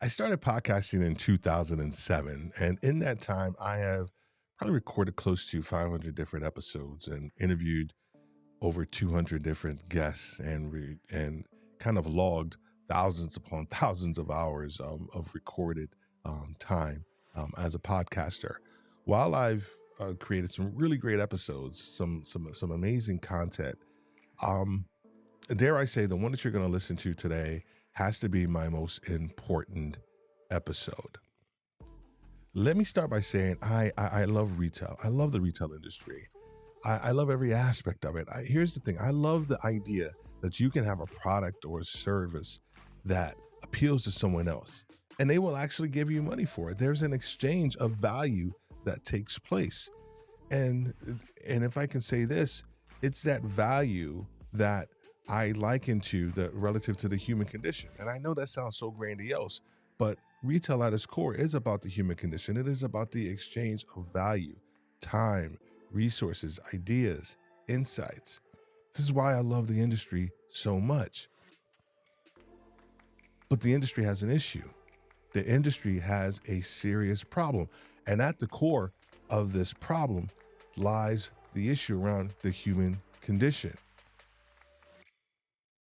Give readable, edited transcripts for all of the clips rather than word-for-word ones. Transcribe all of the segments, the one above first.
I started podcasting in 2007. And in that time, I have probably recorded close to 500 different episodes and interviewed over 200 different guests and kind of logged thousands upon thousands of hours of recorded time as a podcaster. While I've created some really great episodes, some amazing content, um, dare I say, the one that you're going to listen to today has to be my most important episode. Let me start by saying I love retail. I love the retail industry. I love every aspect of it. Here's the thing. I love the idea that you can have a product or a service that appeals to someone else, and they will actually give you money for it. There's an exchange of value that takes place. And if I can say this, it's that value that I liken to the relative to the human condition. And I know that sounds so grandiose, but retail at its core is about the human condition. It is about the exchange of value, time, resources, ideas, insights. This is why I love the industry so much. But the industry has an issue. The industry has a serious problem. And at the core of this problem lies the issue around the human condition.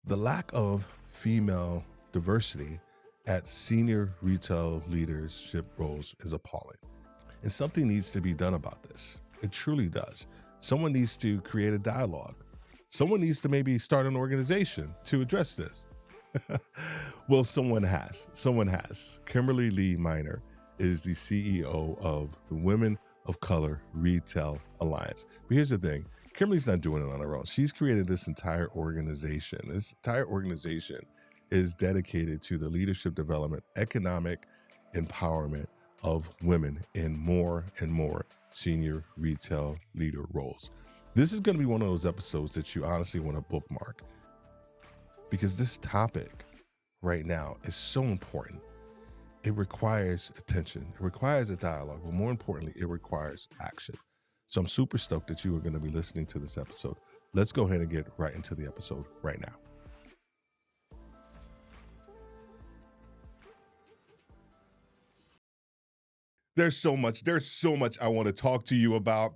The lack of female diversity at senior retail leadership roles is appalling. And something needs to be done about this. It truly does. Someone needs to create a dialogue. Someone needs to maybe start an organization to address this. Well, someone has. Kimberly Lee Minor is the CEO of the Women of Color Retail Alliance. But here's the thing. Kimberly's not doing it on her own. She's created this entire organization. This entire organization is dedicated to the leadership development, economic empowerment of women in more and more senior retail leader roles. This is going to be one of those episodes that you honestly want to bookmark, because this topic right now is so important. It requires attention. It requires a dialogue, but more importantly, it requires action. So I'm super stoked that you are going to be listening to this episode. Let's go ahead and get right into the episode right now. There's so much I want to talk to you about.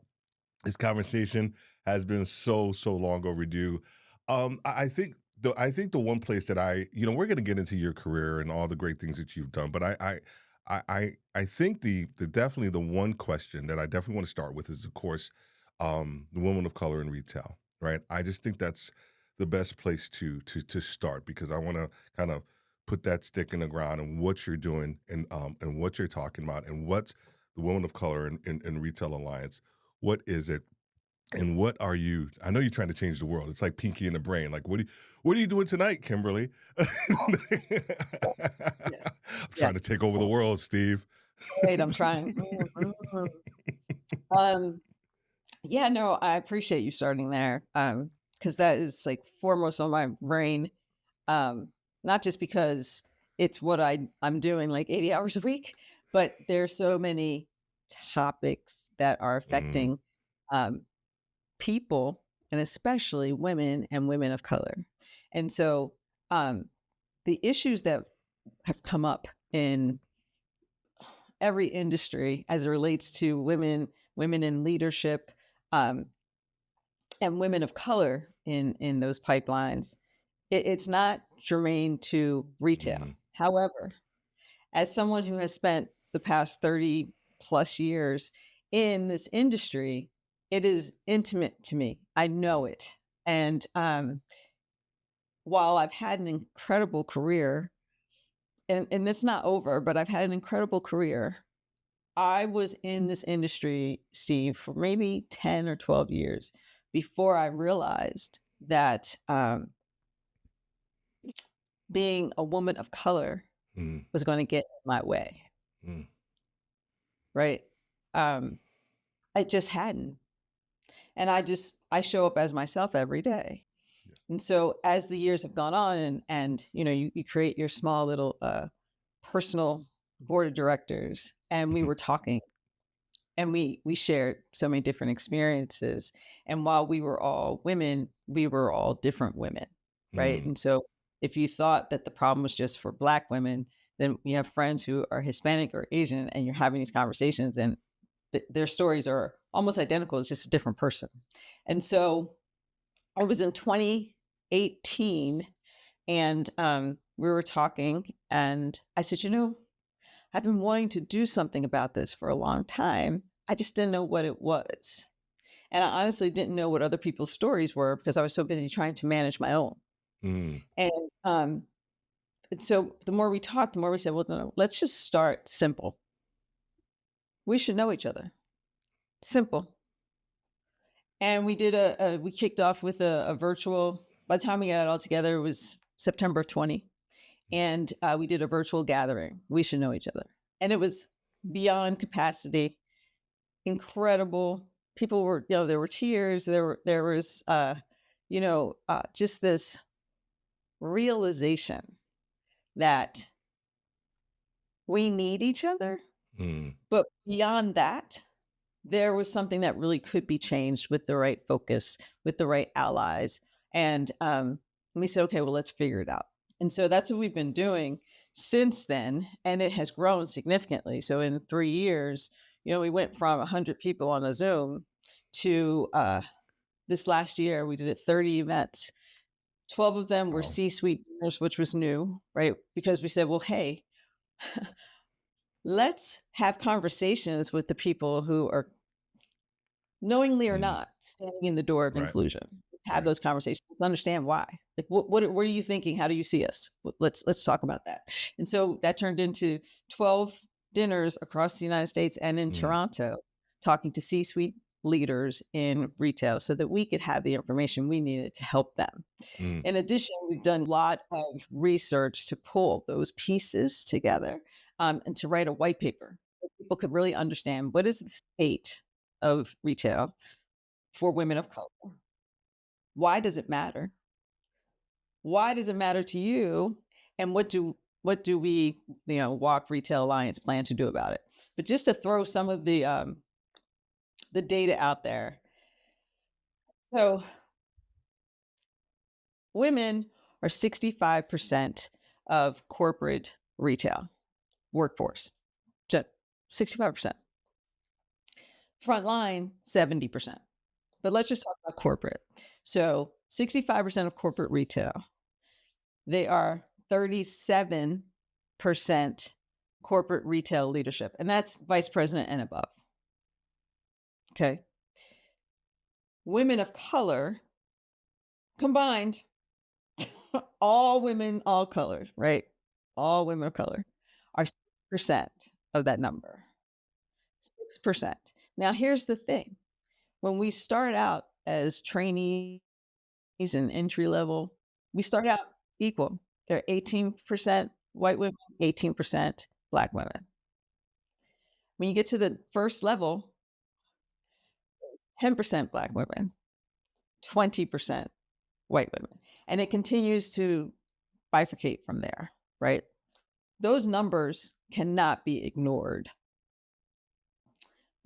This conversation has been so long overdue. I think the one place that we're going to get into your career and all the great things that you've done, but I think the definitely the one question that I definitely want to start with is, of course, the women of color in retail, right? I just think that's the best place to start, because I want to kind of put that stick in the ground and what you're doing and what you're talking about and what's the Women of Color in Retail Alliance. What is it? And what are you? I know you're trying to change the world. It's like Pinky in the Brain. Like, what are you doing tonight, Kimberly? I'm Yeah. Yeah. trying to take over the world, Steve. Right, I'm trying. Um, yeah, no, I appreciate you starting there. Because that is like foremost on my brain. Um, Not just because it's what I'm doing like 80 hours a week, but there's so many topics that are Mm, affecting um people, and especially women and women of color. And so um the issues that have come up in every industry as it relates to women in leadership, um, and women of color in those pipelines, it's not germane to retail. mhm, However, as someone who has spent the past 30 plus years in this industry, it is intimate to me. I know it. And while I've had an incredible career, and it's not over, but I've had an incredible career. I was in this industry, Steve, for maybe 10 or 12 years before I realized that being a woman of color mm, was going to get in my way, mm, right? Um, I just hadn't. And I show up as myself every day. yeah, And so as the years have gone on, and you create your small little personal board of directors, and we mhm, were talking, and we shared so many different experiences, and while we were all women, we were all different women, right? mm, And so if you thought that the problem was just for black women, then you have friends who are Hispanic or Asian, and you're having these conversations, and their stories are almost identical. It's just a different person. And so I was in 2018, and we were talking, and I said, I've been wanting to do something about this for a long time. I just didn't know what it was. And I honestly didn't know what other people's stories were because I was so busy trying to manage my own. Mm. And so the more we talked, the more we said, well, no, let's just start simple. We should know each other. Simple. And we kicked off with a virtual, by the time we got it all together, it was September of 20. And we did a virtual gathering. We should know each other. And it was beyond capacity, incredible. People were, there were tears. There was, just this realization that we need each other. Mm. But beyond that, there was something that really could be changed with the right focus, with the right allies. And we said, okay, well, let's figure it out. And so that's what we've been doing since then. And it has grown significantly. So in 3 years, we went from 100 people on a Zoom to this last year, we did 30 events. 12 of them were Wow. C-suite dinners, which was new, right? Because we said, well, hey, let's have conversations with the people who are knowingly or Mm. not standing in the door of Right. inclusion. Have Right. those conversations, understand why. Like, what are you thinking? How do you see us? Let's talk about that. And so that turned into 12 dinners across the United States and in Mm. Toronto, talking to C-suite leaders in retail so that we could have the information we needed to help them. Mm. In addition, we've done a lot of research to pull those pieces together, and to write a white paper so people could really understand what is the state of retail for women of color. Why does it matter? Why does it matter to you? And what do we, Walk Retail Alliance plan to do about it? But just to throw some of the data out there. So women are 65% of corporate retail workforce. Ju 65%. Frontline, 70%. But let's just talk about corporate. So 65% of corporate retail, they are 37% corporate retail leadership, and that's vice president and above. Okay. Women of color combined, all women, all colors, right? All women of color are 6% of that number. 6%. Now, here's the thing. When we start out as trainees and entry level, we start out equal. They're 18% white women, 18% Black women. When you get to the first level, 10% Black women, 20% white women. And it continues to bifurcate from there, right? Those numbers cannot be ignored.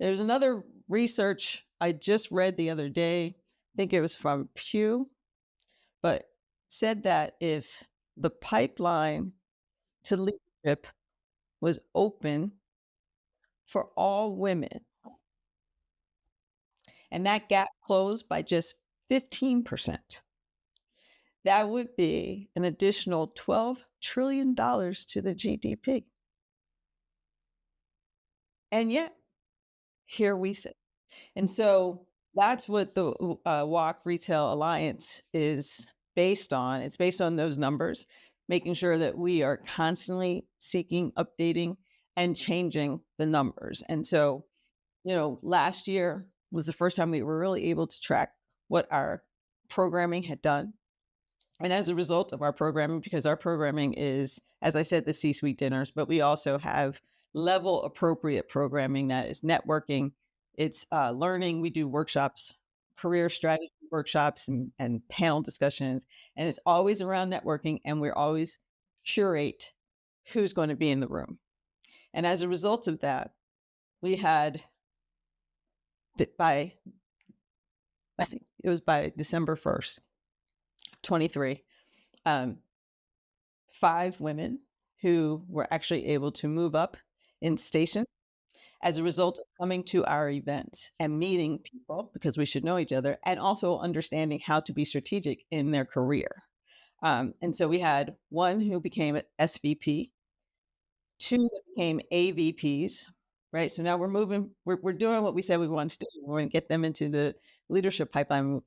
There's another research I just read the other day, I think it was from Pew, but said that if the pipeline to leadership was open for all women and that gap closed by just 15%, that would be an additional $12 trillion to the GDP. And yet, here we sit. And so that's what the WOC Retail Alliance is based on. It's based on those numbers, making sure that we are constantly seeking, updating, and changing the numbers. And so, last year was the first time we were really able to track what our programming had done. And as a result of our programming, because our programming is, as I said, the C-suite dinners, but we also have level appropriate programming that is networking, it's learning. We do workshops, career strategy workshops, and panel discussions, and it's always around networking. And we're always curate who's going to be in the room. And as a result of that, we had by I think it was by December 1st, 23, um, 5 women who were actually able to move up in station as a result of coming to our events and meeting people because we should know each other and also understanding how to be strategic in their career. And so we had one who became an SVP, two that became AVPs, right? So now we're doing what we said we wanted to do. We're going to get them into the leadership pipeline.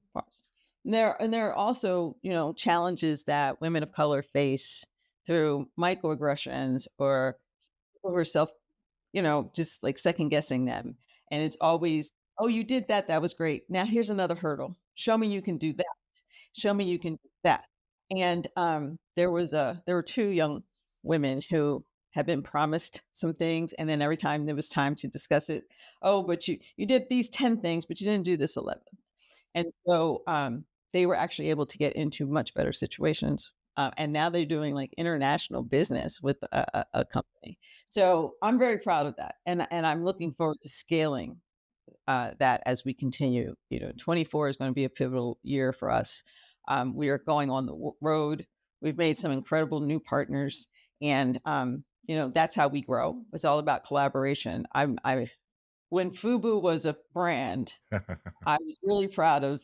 And there are also, challenges that women of color face through microaggressions or people who are just like second guessing them. And it's always, oh, you did that. That was great. Now here's another hurdle. Show me you can do that. Show me you can do that. And there were two young women who had been promised some things, and then every time there was time to discuss it, oh, but you did these 10 things, but you didn't do this 11. And so they were actually able to get into much better situations. And now they're doing like international business with a company. So I'm very proud of that, and I'm looking forward to scaling that as we continue. 24 is going to be a pivotal year for us. We are going on the road. We've made some incredible new partners, and that's how we grow. It's all about collaboration. I When FUBU was a brand, I was really proud of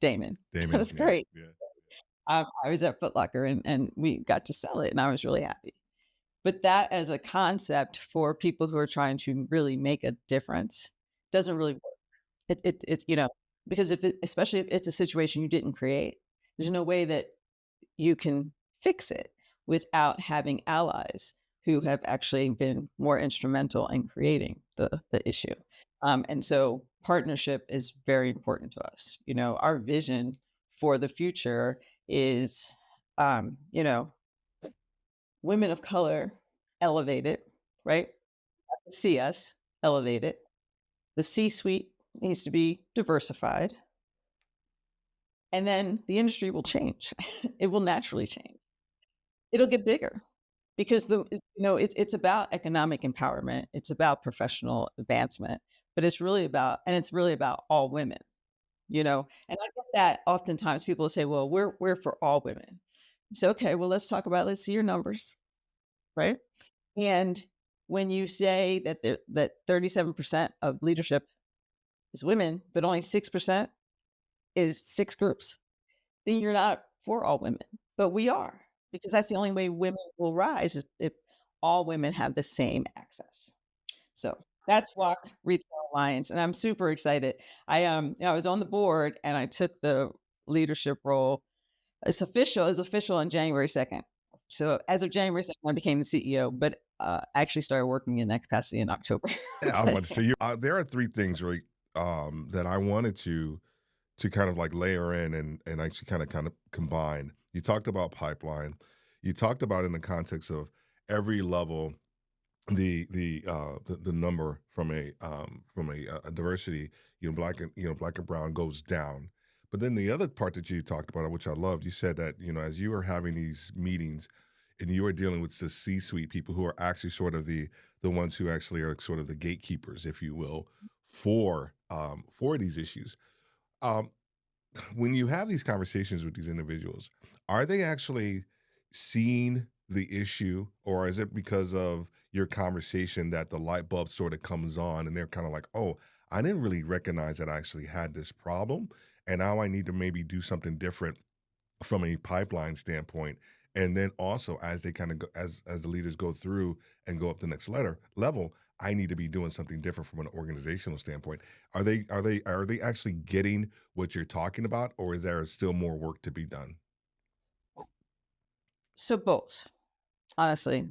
Damon. That Damon, was yeah, great. yeah. I was at Footlocker and we got to sell it, and I was really happy. But that as a concept for people who are trying to really make a difference doesn't really work. Because especially if it's a situation you didn't create, there's no way that you can fix it without having allies who have actually been more instrumental in creating the issue. And so partnership is very important to us. Our vision for the future is, women of color elevated, right? See us elevated. The C suite needs to be diversified. And then the industry will change. It will naturally change. It'll get bigger because it's about economic empowerment. It's about professional advancement, but it's really about all women, And I get that oftentimes people will say, "Well, we're for all women." So, okay, well, let's see your numbers, right? And when you say that 37% of leadership is women, but only 6% is 6 groups, then you're not for all women, but we are, because that's the only way women will rise is if all women have the same access. So that's WOC Retail Alliance, and I'm super excited. I was on the board and I took the leadership role. It's official on January 2nd. So as of January 2nd, I became the CEO, but I actually started working in that capacity in October. Yeah, I was But about to say you. There are three things really that I wanted to kind of like layer in and actually kind of combine. You talked about pipeline. You talked about in the context of every level the number from a diversity, black and brown goes down. But then the other part that you talked about, which I loved, you said that as you were having these meetings and you were dealing with the C-suite people who are actually sort of the ones who actually are sort of the gatekeepers, if you will, for these issues. Um, when you have these conversations with these individuals, are they actually seeing the issue, or is it because of your conversation that the light bulb sort of comes on and they're kind of like, oh, I didn't really recognize that I actually had this problem. And now I need to maybe do something different from a pipeline standpoint. And then also as they kind of go, as the leaders go through and go up the next level, I need to be doing something different from an organizational standpoint. Are they actually getting what you're talking about, or is there still more work to be done? so both, honestly.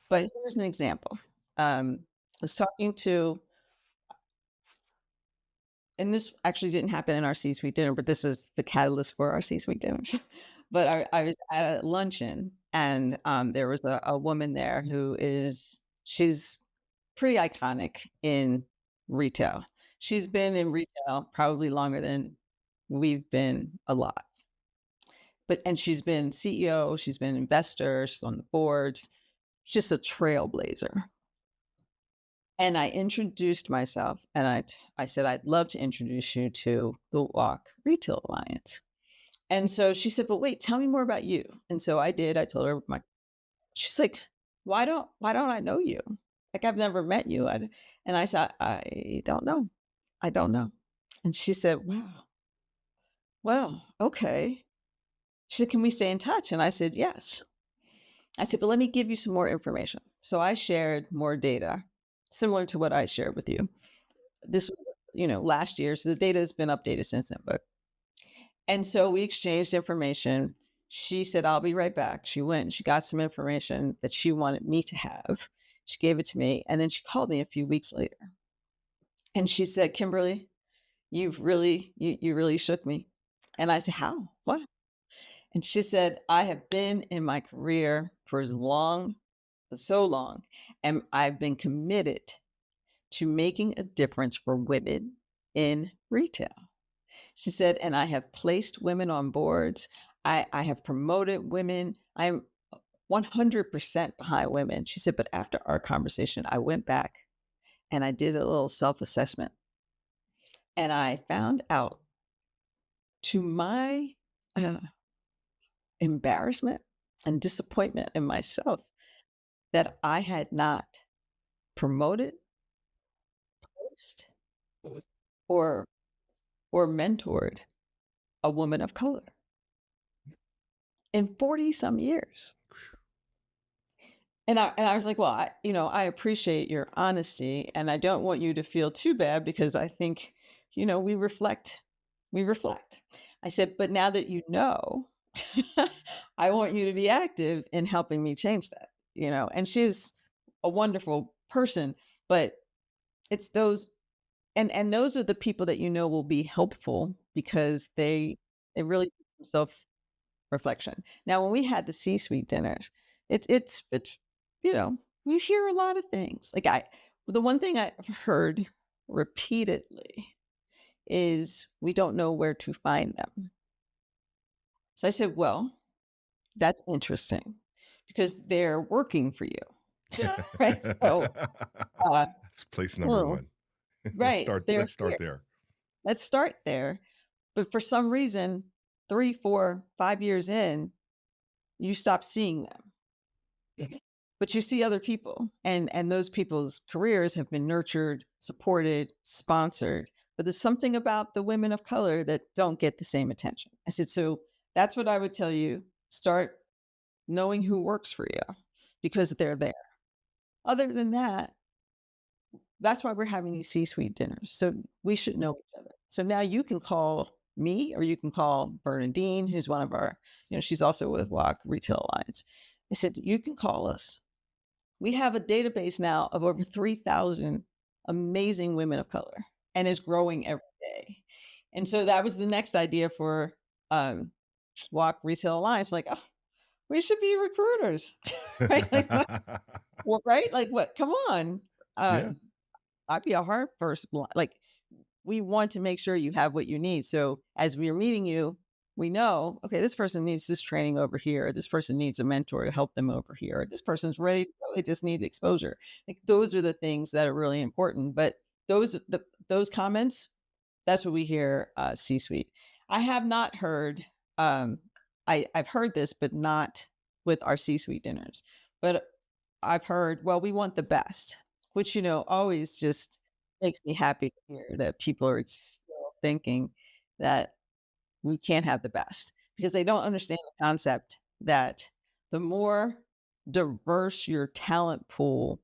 But here's an example. I was talking to and this actually didn't happen in our C-suite dinner, but this is the catalyst for our C-suite dinners. But I was at a luncheon and, there was a woman there she's pretty iconic in retail. She's been in retail probably longer than we've been alive. And she's been CEO, she's been investor, she's on the boards, just a trailblazer. And I introduced myself and I said, "I'd love to introduce you to the Walk Retail Alliance." And so she said, "But wait, tell me more about you." And so I did. I told her She's like, why don't I know you? Like, I've never met you." And I said, "I don't know. I don't know." And she said, "Wow. Well, okay." She said, "Can we stay in touch?" And I said, "Yes." I said, "But let me give you some more information." So I shared more data similar to what I shared with you. This was, last year, so the data has been updated since then, but and so we exchanged information. She said, "I'll be right back." She went and she got some information that she wanted me to have. She gave it to me, and then she called me a few weeks later. And she said, "Kimberly, you really shook me." And I said, "How? What?" And she said, "I have been in my career for so long, and I've been committed to making a difference for women in retail." She said, "And I have placed women on boards. I have promoted women. I'm 100% behind women." She said, "But after our conversation, I went back and I did a little self assessment. And I found out, to my uh, embarrassment and disappointment in myself, that I had not promoted, placed, or, or mentored a woman of color in 40 some years." And I was like, "Well, I appreciate your honesty, and I don't want you to feel too bad because I think, we reflect. We reflect." I said, "But now that you know, I want you to be active in helping me change that." And she's a wonderful person, but it's those and those are the people that will be helpful because they really do some self-reflection. Now, when we had the C-suite dinners, it's you know, you hear a lot of things. Like, the one thing I've heard repeatedly is, "We don't know where to find them." So I said, "Well, that's interesting because they're working for you." Right? So, uh, That's place number well, one. Let's right, start. they're Let's start here. there. Let's start there. But for some reason, 3, 4, 5 years in, you stop seeing them. Mhm. But you see other people, and those people's careers have been nurtured, supported, sponsored. But there's something about the women of color that don't get the same attention. I said, "So that's what I would tell you. Start knowing who works for you because they're there. Other than that, that's why we're having these C-suite dinners. So we should know each other." So now you can call me or you can call Bernadine, who's one of our, she's also with WOC Retail Alliance. I said, "You can call us. We have a database now of over 3,000 amazing women of color, and it's growing every day." And so that was the next idea for um, WOC Retail Alliance. Like, oh, we should be recruiters, right? Like, what? Well, right? Like, what? Come on. Uh, Yeah. I'd be a hard first like, we want to make sure you have what you need. So as we're meeting you, we know, okay, this person needs this training over here. This person needs a mentor to help them over here. This person's ready to go. They just need exposure. Like, those are the things that are really important. But those comments, that's what we hear C-suite. I have not heard I've heard this, but not with our C-suite dinners. But I've heard, "Well, we want the best," which, always just makes me happy to hear that people are still thinking that we can't have the best because they don't understand the concept that the more diverse your talent pool,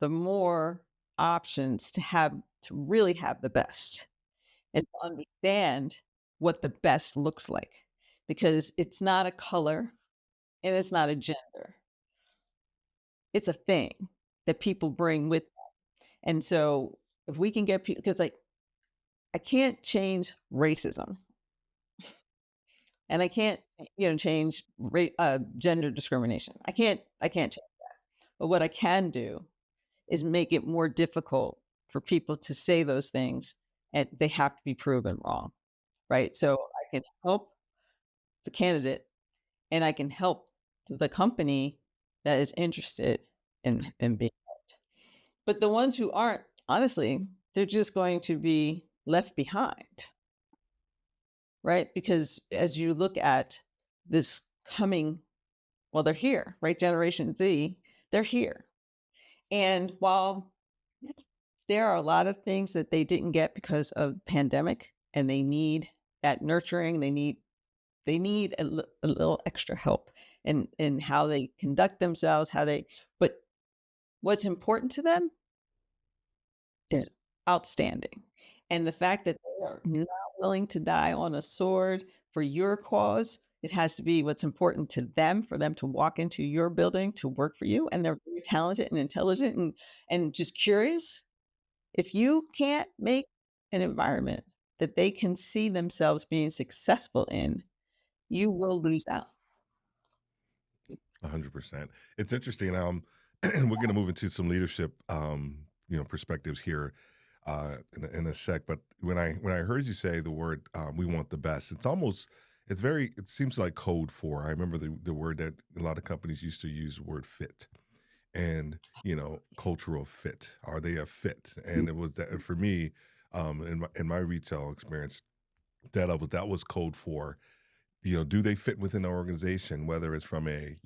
the more options to really have the best and to understand what the best looks like, because it's not a color and it's not a gender. It's a thing that people bring with them. And so if we can get people, because, like, I can't change racism and I can't, change gender discrimination. I can't change that. But what I can do is make it more difficult for people to say those things, and they have to be proven wrong, right? So I can help the candidate and I can help the company that is interested in being helped. But the ones who aren't, honestly, they're just going to be left behind, right? Because as you look at this coming Well, they're here, right? Generation Z, they're here. And while there are a lot of things that they didn't get because of pandemic and they need that nurturing, they need a little extra help in how they conduct themselves, how they but what's important to them is outstanding. And the fact that they are not willing to die on a sword for your cause, it has to be what's important to them for them to walk into your building to work for you, and they're very talented and intelligent and just curious. If you can't make an environment that they can see themselves being successful in, you will lose out. 100%. It's interesting. We're going to move into some leadership, perspectives here in a sec. But when I heard you say the word, "we want the best," it seems like code for. I remember the word that a lot of companies used to use, the word fit, and cultural fit. Are they a fit? And it was that for me, in my retail experience, that was code for, do they fit within the organization, whether it's from a,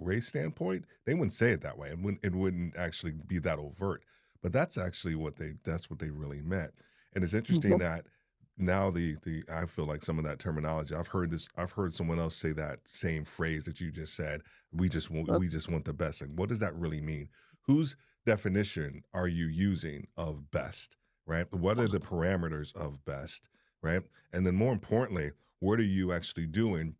race standpoint? They wouldn't say it that way. It wouldn't actually be that overt, but that's what they really meant. And it's interesting Mhm. that now I feel like some of that terminology, I've heard someone else say that same phrase that you just said. We just want the best. Like, what does that really mean? Whose definition are you using of best, right? What are the parameters of best, right? And then more importantly, what are you actually doing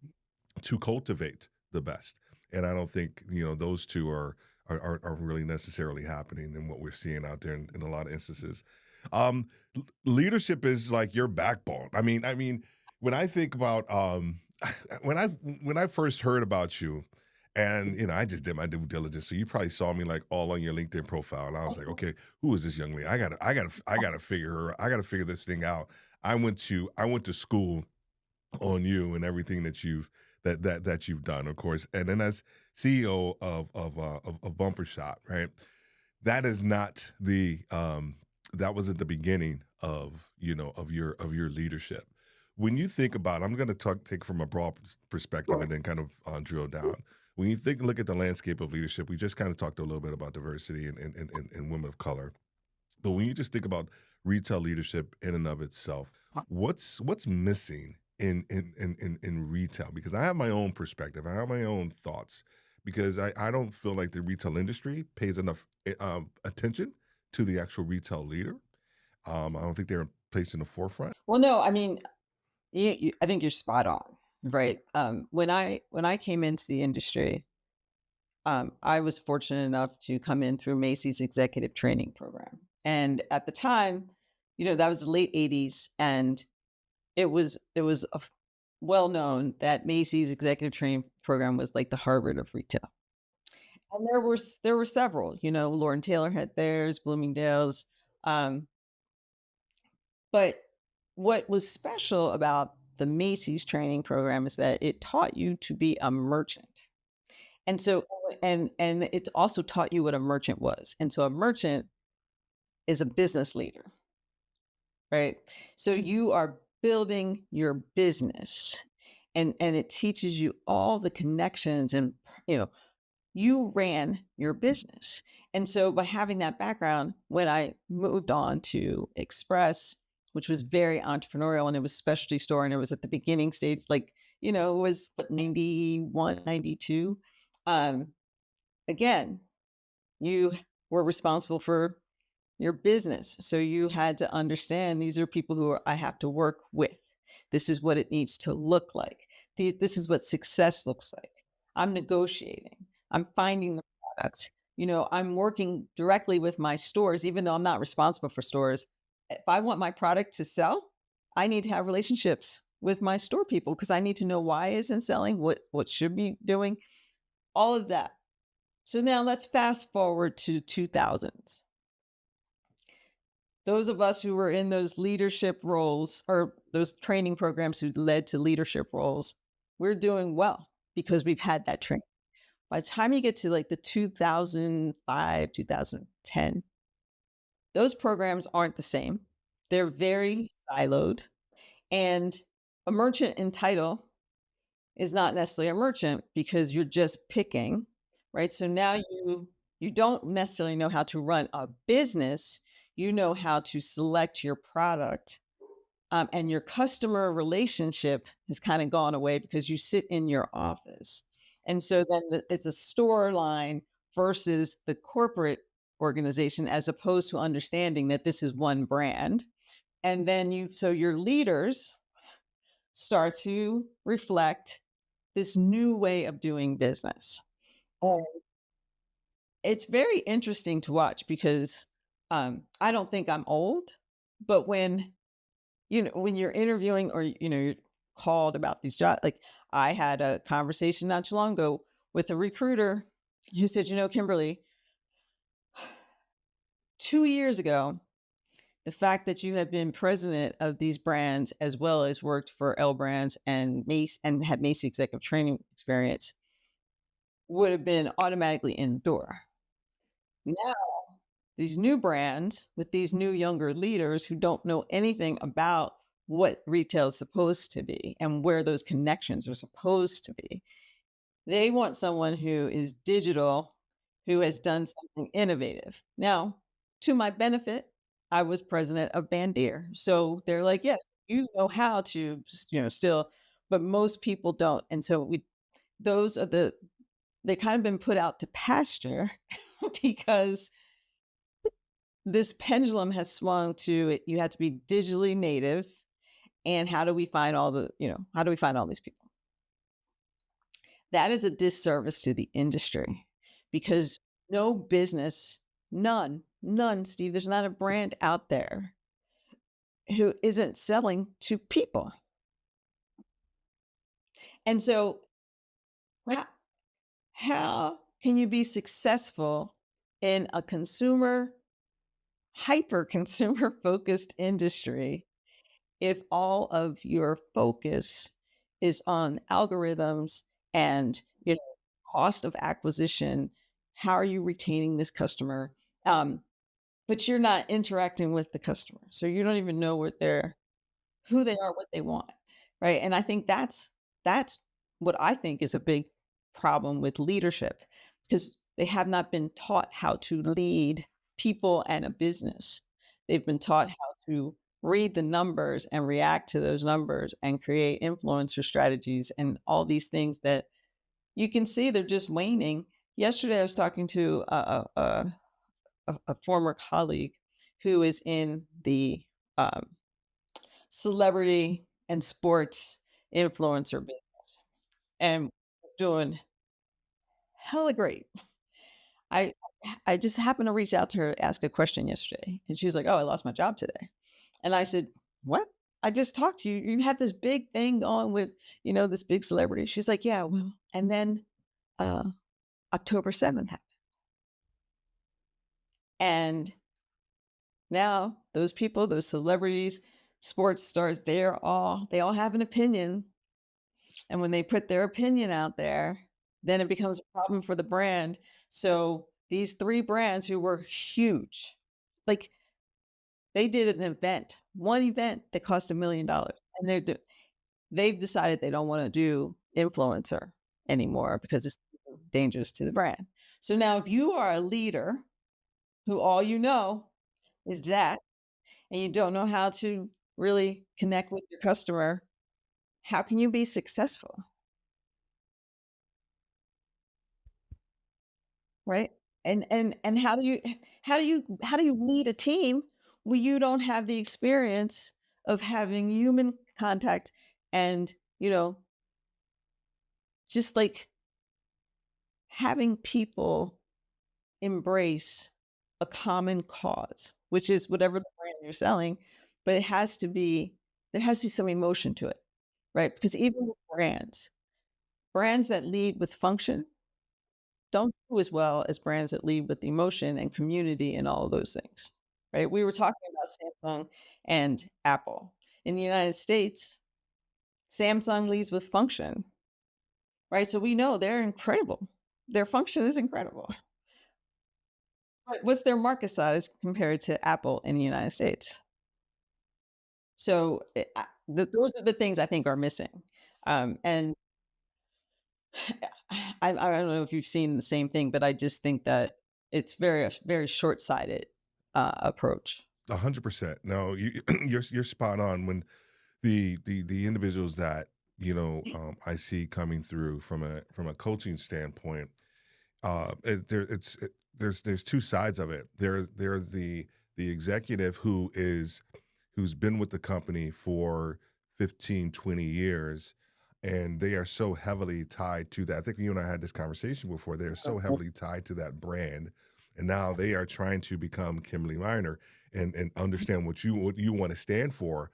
to cultivate the best? And I don't think those two are really necessarily happening in what we're seeing out there in a lot of instances. Leadership is like your backbone. I mean, when I think about when I first heard about you, and I just did my due diligence. So you probably saw me like all on your LinkedIn profile, and I was like, okay, who is this young lady? I gotta figure her. I gotta figure this thing out. I went to school on you and everything that you've done, of course. And then as CEO of Bumbershoot, right? That is not that was at the beginning of your leadership. When you think about, I'm going to take from a broad perspective and then kind of drill down. When you look at the landscape of leadership, we just kind of talked a little bit about diversity and women of color. But when you just think about retail leadership in and of itself, what's missing in retail? Because I have my own perspective, I have my own thoughts. Because I don't feel like the retail industry pays enough attention to the actual retail leader. I don't think they're placed in the forefront. Well, no, I mean, I think you're spot on, right? When I came into the industry, I was fortunate enough to come in through Macy's executive training program, and at the time, that was the late '80s, and it was well known that Macy's executive training program was like the Harvard of retail, and there were several. Lauren Taylor had theirs, Bloomingdale's, um, but what was special about the Macy's training program is that it taught you to be a merchant. And so and it also taught you what a merchant was. And so a merchant is a business leader, right? So you are building your business and it teaches you all the connections and you ran your business. And so by having that background, when I moved on to Express, which was very entrepreneurial and it was specialty store and it was at the beginning stage, like, it was what, 91, 92. Um, Again, you were responsible for your business. So you had to understand these are people I have to work with. This is what it needs to look like. This is what success looks like. I'm negotiating. I'm finding the product. I'm working directly with my stores, even though I'm not responsible for stores. If I want my product to sell, I need to have relationships with my store people because I need to know why it isn't selling, what should be doing, all of that. So now let's fast forward to 2000s. Those of us who were in those leadership roles or those training programs who led to leadership roles, we're doing well because we've had that training. By the time you get to like the 2005, 2010, those programs aren't the same. They're very siloed. And a merchant in title is not necessarily a merchant because you're just picking, right? So now you don't necessarily know how to run a business. You know how to select your product, and your customer relationship has kind of gone away because you sit in your office. And so then it's a store line versus the corporate organization, as opposed to understanding that this is one brand. And then so your leaders start to reflect this new way of doing business. And it's very interesting to watch because I don't think I'm old, but when you're interviewing or, you're called about these jobs, like I had a conversation not too long ago with a recruiter who said, Kimberly, 2 years ago, the fact that you have been president of these brands as well as worked for L Brands and Mace and had Mace executive training experience would have been automatically in the door. Now, these new brands with these new younger leaders who don't know anything about what retail is supposed to be and where those connections are supposed to be. They want someone who is digital, who has done something innovative. Now, to my benefit, I was president of Bandier. So they're like, yes, you know how to, still, but most people don't. And so those are they kind of been put out to pasture because this pendulum has swung to you have to be digitally native. And how do we find how do we find all these people? That is a disservice to the industry because no business, none, Steve, there's not a brand out there who isn't selling to people. And so, how, how can you be successful in a hyper consumer focused industry if all of your focus is on algorithms and cost of acquisition? How are you retaining this customer? um, but you're not interacting with the customer, so you don't even know who they are, what they want, right? And I think that's what I think is a big problem with leadership, because they have not been taught how to lead people and a business. They've been taught how to read the numbers and react to those numbers and create influencer strategies and all these things that you can see they're just waning. Yesterday, I was talking to a former colleague who is in the um, celebrity and sports influencer business and was doing hella great. I I just happened to reach out to her, ask a question yesterday, and she was like, "Oh, I lost my job today." And I said, "What? I just talked to you. You have this big thing going with, this big celebrity." She's like, "Yeah, well," and then uh October 7th happened. And now those people, those celebrities, sports stars, they all have an opinion. And when they put their opinion out there, then it becomes a problem for the brand. So these three brands who were huge, like they did an event, one event that cost $1 million. And they've decided they don't want to do influencer anymore because it's dangerous to the brand. So now if you are a leader who all you know is that, and you don't know how to really connect with your customer, how can you be successful? Right? And how do you lead a team when you don't have the experience of having human contact and, you know, just like having people embrace a common cause, which is whatever the brand you're selling, but there has to be some emotion to it, right? Because even with brands that lead with function don't do as well as brands that lead with emotion and community and all of those things, right? We were talking about Samsung and Apple. In the United States, Samsung leads with function, right? So we know they're incredible. Their function is incredible. But what's their market size compared to Apple in the United States? So those are the things I think are missing. And I don't know if you've seen the same thing, but I just think that it's very short-sighted, approach. 100%. No, you you're spot on. When the individuals that I see coming through from a coaching standpoint, there's two sides of it. There's the executive who's been with the company for 15, 20 years, and they are so heavily tied to that. I think you and I had this conversation before. They're so Mhm. heavily tied to that brand, and now they are trying to become Kimberly Minor and understand what you want to stand for,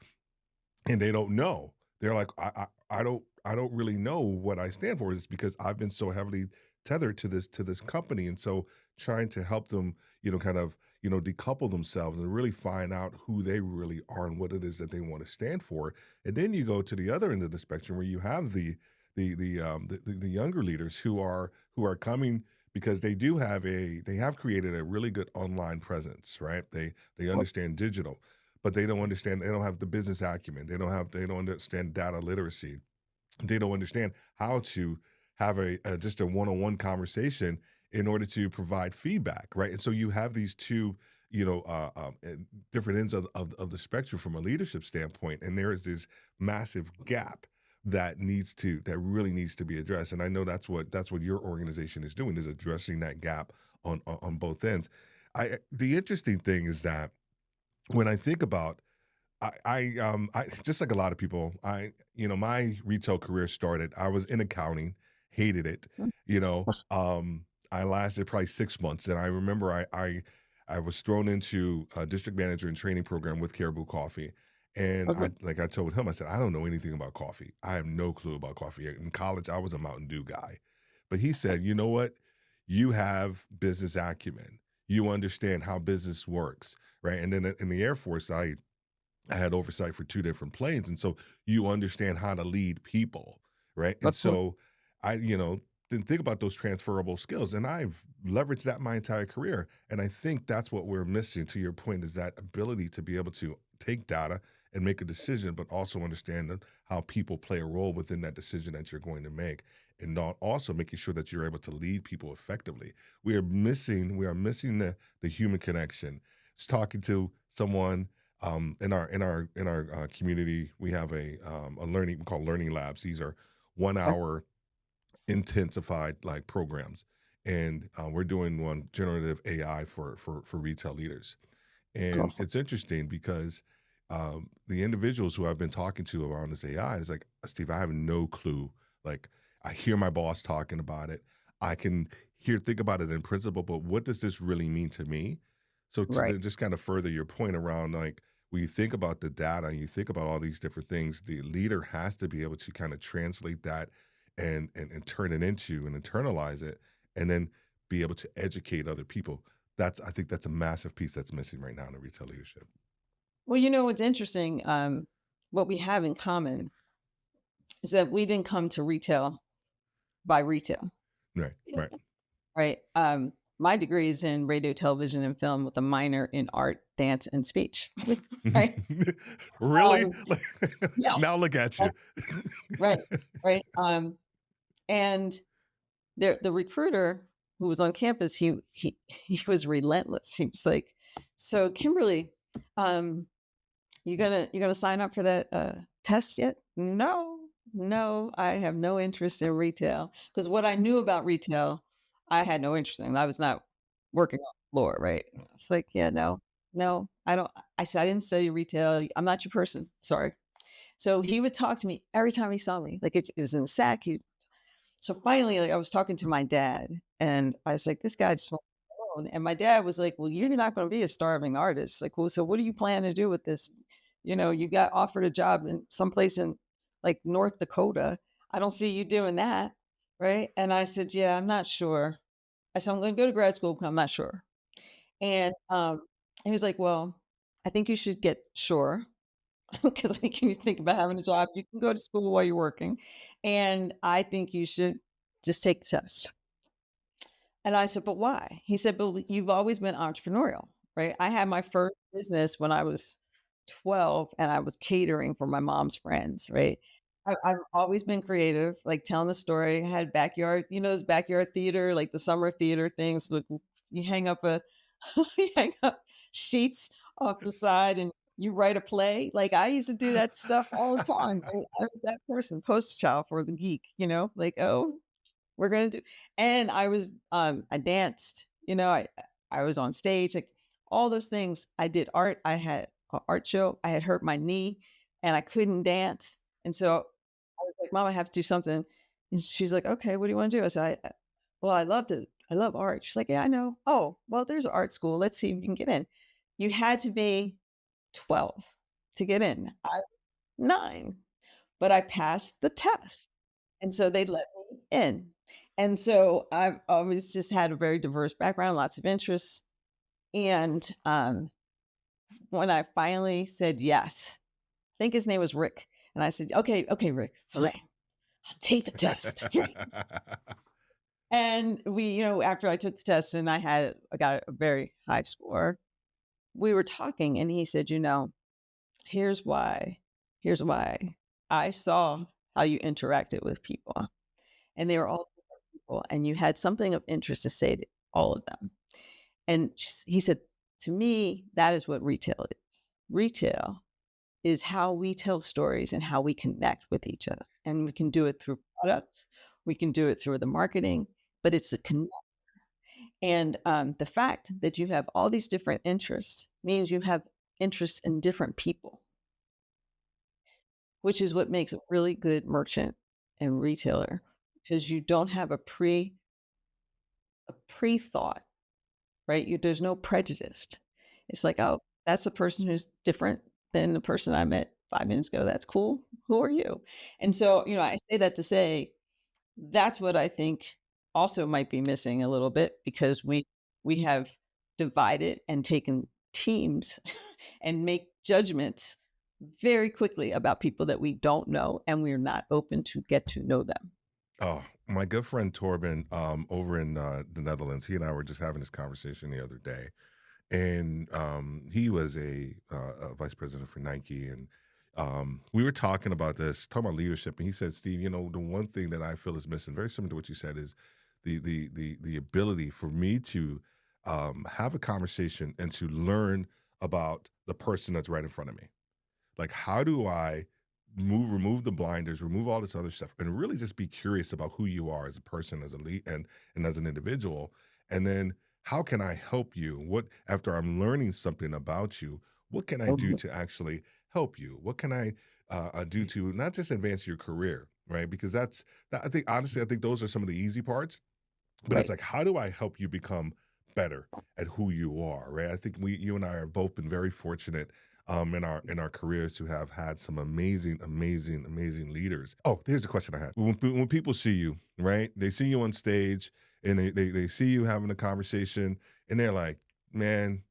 and they don't know. They're like, I don't really know what I stand for. It's because I've been so heavily tethered to this company. And so trying to help them, kind of, decouple themselves and really find out who they really are and what it is that they want to stand for. And then you go to the other end of the spectrum where you have the younger leaders who are coming because they have created a really good online presence, right? They understand digital, but they don't have the business acumen. They don't understand data literacy. They don't understand how to have a just a one-on-one conversation in order to provide feedback, right? And so you have these two, different ends of the spectrum from a leadership standpoint, and there is this massive gap that really needs to be addressed. And I know that's what your organization is doing, is addressing that gap on both ends. The interesting thing is that when I think about I just like a lot of people, my retail career started, I was in accounting, hated it, Mm. I lasted probably 6 months, and I remember I was thrown into a district manager and training program with Caribou Coffee, and Okay. I told him, I said, "I don't know anything about coffee. I have no clue about coffee." In college, I was a Mountain Dew guy, but he said, "You know what? You have business acumen. You understand how business works." Right? And then in the Air Force, I had oversight for 2 different planes, and so you understand how to lead people, right? And Of course. so I, then think about those transferable skills, and I've leveraged that my entire career, and I think that's what we're missing, to your point, is that ability to be able to take data and make a decision, but also understand how people play a role within that decision that you're going to make, and not also making sure that you're able to lead people effectively. We are missing the human connection. It's talking to someone in our community, we have a learning we call learning labs. These are 1 hour intensified like programs, and we're doing one generative AI for retail leaders. And Awesome. it's interesting because the individuals who I've been talking to around this AI is like, Steve, I have no clue. Like, I hear my boss talking about it. I can think about it in principle, but what does this really mean to me? So Right. to just kind of further your point around, like, when you think about the data and you think about all these different things, the leader has to be able to kind of translate that and turn it into and internalize it, and then be able to educate other people. I think that's a massive piece that's missing right now in the retail leadership. Well, it's interesting, what we have in common is that we didn't come to retail by retail, Right, right. right? My degree is in radio, television, and film with a minor in art, dance, and speech, right? Really? Um, Like, yes, now look at you. that's right, right, and the recruiter who was on campus, he was relentless. He was like, "So, Kimberly, um, you gonna sign up for that, test yet?" "No, no, I have no interest in retail because what I knew about retail, I had no interest in. I was not working on the floor, right? It's like, "Yeah, no, no, I don't." I said, "I didn't study retail. I'm not your person. Sorry." So he would talk to me every time he saw me. Like if it was in SAC, he so finally, like, I was talking to my dad, and I was like, "This guy just won't leave me alone." And my dad was like, "Well, you're not gonna be a starving artist." Like, "Well, so what do you plan to do with this? You got offered a job in someplace in, like, North Dakota. I don't see you doing that, right?" And I said, "Yeah, I'm not sure." I said, "I'm gonna go to grad school, but I'm not sure." And he was like, "Well, I think you should get sure." Because I think you think about having a job, you can go to school while you're working, and I think you should just take the test. And I said, "But why?" He said, "But you've always been entrepreneurial, right?" I had my first business when I was 12, and I was catering for my mom's friends, right? I've always been creative, like telling a story. I had backyard, those backyard theater, like the summer theater things with you hang up a you hang up sheets off the side and you write a play. Like I used to do that stuff all the time. I was that person, poster child for the geek, like, oh, we're gonna do and I danced, I was on stage, like all those things. I did art. I had an art show. I had hurt my knee and I couldn't dance. And so I was like, "Mom, I have to do something." And she's like, "Okay, what do you wanna do?" I said, well, I love to I love art." She's like, "Yeah, I know." "Oh, well, there's an art school. Let's see if you can get in." You had to be 12 to get in. I was 9, but I passed the test, and so they let me in. And so I've always just had a very diverse background, lots of interests, and, when I finally said yes, I think his name was Rick, and I said, "Okay, okay, Rick, fine. I'll take the test. Fine." And after I took the test and I got a very high score, we were talking and he said, here's why. Here's why. I saw how you interacted with people and they were all different people and you had something of interest to say to all of them. And he said, to me, that is what retail is. Retail is how we tell stories and how we connect with each other. And we can do it through products, we can do it through the marketing, but it's a connect. And the fact that you have all these different interests means you have interests in different people, which is what makes a really good merchant and retailer because you don't have a pre-thought, right? There's no prejudice. It's like, oh, that's a person who's different than the person I met 5 minutes ago. That's cool. Who are you? And so, I say that to say that's what I think also might be missing a little bit because we have divided and taken teams and make judgments very quickly about people that we don't know and we're not open to get to know them. Oh, my good friend Torben, over in the Netherlands, he and I were just having this conversation the other day, and he was a vice president for Nike, and we were talking about this, talking about leadership, and he said, "Steve, the one thing that I feel is missing, very similar to what you said, is the ability for me to have a conversation and to learn about the person that's right in front of me." Like, how do I remove the blinders, remove all this other stuff, and really just be curious about who you are as a person, as a lead, and as an individual? And then how can I help you? What after I'm learning something about you, what can I do Mhm. to actually help you? What can I do to not just advance your career, right? Because I think honestly, I think those are some of the easy parts. But it's Right. like, how do I help you become better at who you are, right? I think you and I have both been very fortunate in our careers to have had some amazing, amazing, amazing leaders. Oh, here's a question I had. When people see you, right? They see you on stage and they see you having a conversation and they're like, man,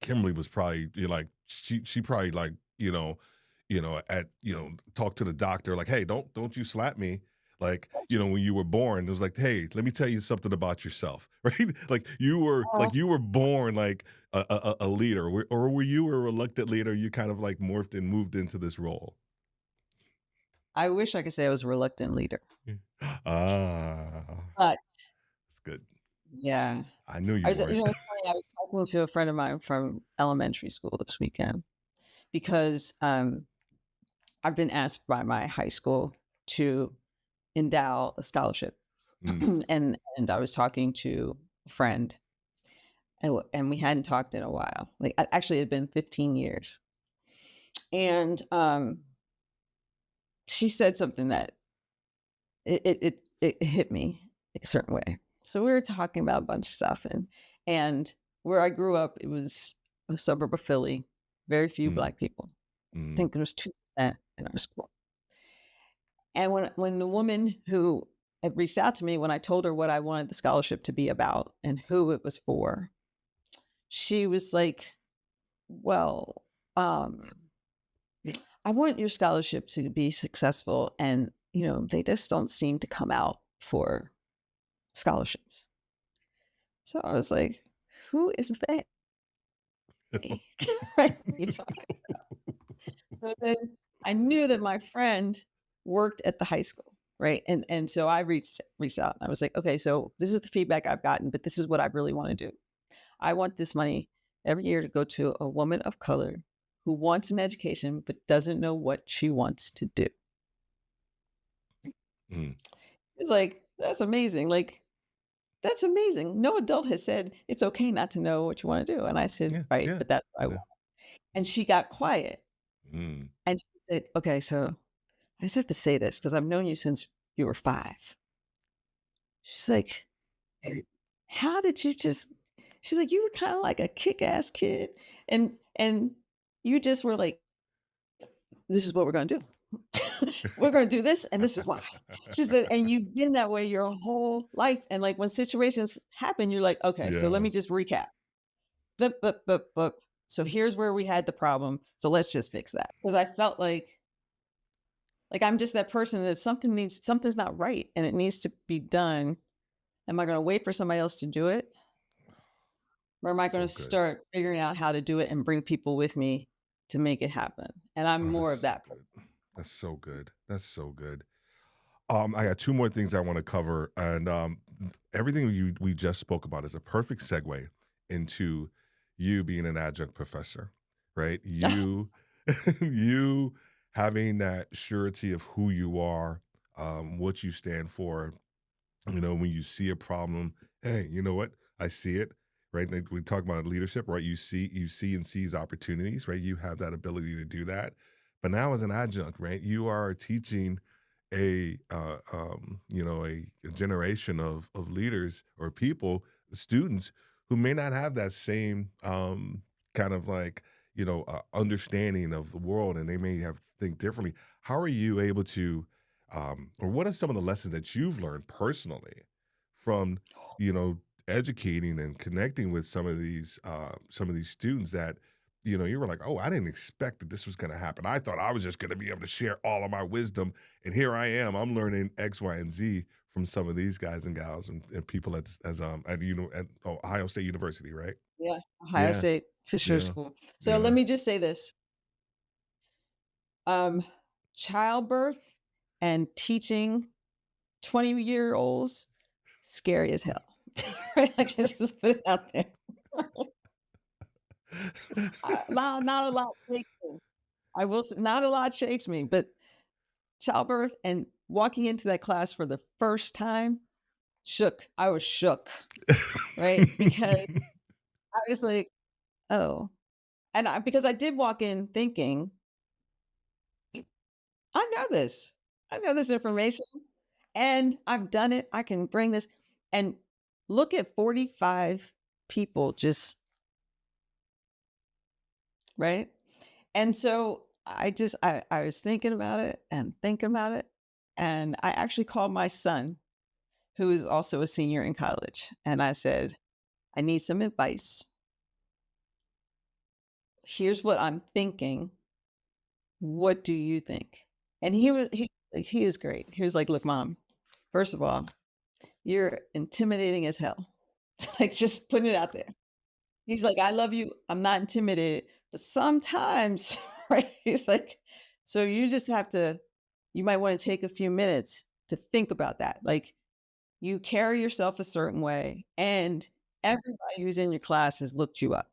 Kimberly was probably you're like she probably like at talk to the doctor like, hey, don't you slap me, like, when you were born it was like, hey, let me tell you something about yourself. Right, Oh, like you were born like a leader, or were you a reluctant leader, you kind of like morphed and moved into this role? I wish I could say I was a reluctant leader, Ah, but that's good. yeah. I knew I you was, weren't. it's funny. I was talking to a friend of mine from elementary school this weekend because I've been asked by my high school to endow a scholarship, Mm, and I was talking to a friend, and we hadn't talked in a while. Like actually, it had been 15 years, and she said something that it hit me a certain way. So we were talking about a bunch of stuff, and where I grew up, it was a suburb of Philly, very few mm, black people. I mm, think it was 2% in our school. And when the woman who had reached out to me, when I told her what I wanted the scholarship to be about and who it was for, she was like, "Well, um, I want your scholarship to be successful, and they just don't seem to come out for scholarships." So I was like, "Who is they?" Right? So then I knew that my friend. worked at the high school, right? And so I reached out. I was like, okay, so this is the feedback I've gotten, but this is what I really want to do. I want this money every year to go to a woman of color who wants an education but doesn't know what she wants to do. Mm. It's like, that's amazing. Like, that's amazing. No adult has said it's okay not to know what you want to do. And I said, Yeah, right, yeah, but that's what I yeah. want. And she got quiet Mm. and she said, okay, so I just have to say this because I've known you since you were 5. She's like, how did you just, she's like, you were kind of like a kick-ass kid. And you just were like, this is what we're gonna do. We're gonna do this, and this is why. She said, and you've been that way your whole life. And like when situations happen, you're like, okay, so let Yeah. me just recap. Blip, blip, blip, blip. So here's where we had the problem. So let's just fix that. Because I felt like I'm just that person that if something's not right and it needs to be done, am I gonna wait for somebody else to do it? Or am I gonna So good. start figuring out how to do it and bring people with me to make it happen? And I'm Oh, that's more of so that person. good. That's so good. That's so good. I got two more things I want to cover, and everything we just spoke about is a perfect segue into you being an adjunct professor, right? You, you having that surety of who you are, what you stand for, when you see a problem, hey, you know what? I see it, right? Like we talk about leadership, right? You see and seize opportunities, right? You have that ability to do that. But now as an adjunct, right? You are teaching a generation of leaders or people, students who may not have that same kind of like understanding of the world, and they may have think differently. How are you able to or what are some of the lessons that you've learned personally from, you know, educating and connecting with some of these students that, you were like, oh, I didn't expect that this was going to happen. I thought I was just going to be able to share all of my wisdom. And here I am, I'm learning X, Y, and Z from some of these guys and gals and people at Ohio State University, right? Yeah, Ohio Yeah, State Fisher yeah, School. So let yeah. me just say this, um, childbirth and teaching 20-year-olds, scary as hell. Right? I just put it out there. Not a lot shakes me. I will say not a lot shakes me, but childbirth and walking into that class for the first time shook. I was shook, right? Because I was like, "Oh." Because I did walk in thinking, "I know this. I know this information, and I've done it. I can bring this." And look at 45 people just right? And so I was thinking about it and thinking about it, and I actually called my son, who is also a senior in college, and I said, "I need some advice. Here's what I'm thinking. What do you think?" And he is great. He was like, "Look, mom, first of all, you're intimidating as hell." Like, just putting it out there. He's like, "I love you. I'm not intimidated, but sometimes," right? He's like, "So you just have to you might wanna take a few minutes to think about that. Like, you carry yourself a certain way, and everybody who's in your class has looked you up.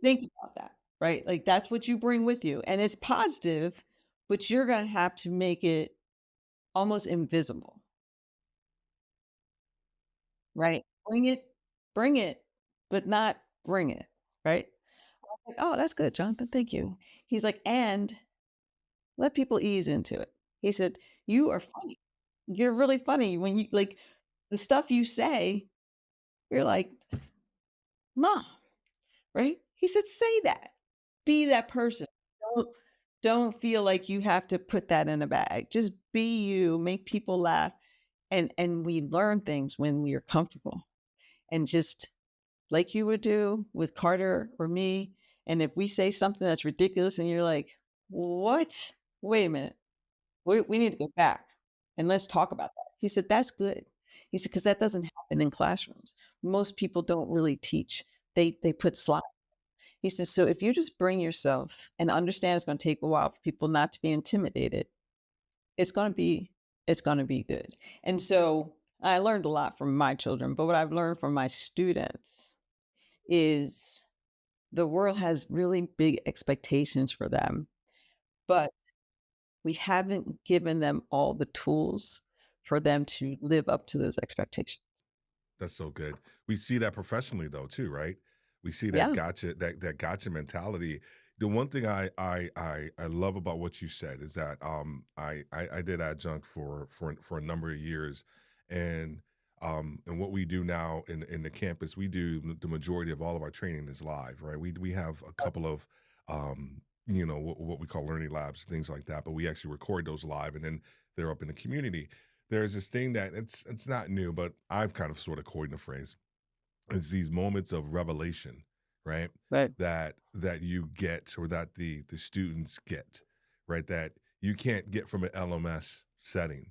Think about that, right? Like, that's what you bring with you, and it's positive, but you're gonna have to make it almost invisible, right? Bring it, but not bring it, right?" Like, "Oh, that's good, Jonathan, thank you." He's like, "And let people ease into it." He said, "You are funny. You're really funny when you like, the stuff you say, you're like, 'Mom,' right?" He said, "Say that. Be that person. Don't don't feel like you have to put that in a bag. Just be you, make people laugh." And we learn things when we are comfortable and just like you would do with Carter or me, and if we say something that's ridiculous and you're like, "What? Wait a minute. We need to go back and let's talk about that." He said, "That's good." He said, "'Cause that doesn't happen in classrooms. Most people don't really teach. They put slides." He says, "So if you just bring yourself and understand it's gonna take a while for people not to be intimidated, it's gonna be it's gonna be good. And so I learned a lot from my children, but what I've learned from my students is the world has really big expectations for them, but we haven't given them all the tools for them to live up to those expectations. That's so good. We see that professionally though too, right? We see that Yeah, gotcha mentality. The one thing I love about what you said is that I did adjunct for a number of years, and what we do now in the campus, we do the majority of all of our training is live, right? We have a couple of what we call learning labs, things like that, but we actually record those live and then they're up in the community. There's this thing that it's not new, but I've kind of sort of coined the phrase. It's these moments of revelation, right? right. That you get or that the students get, right? That you can't get from an LMS setting,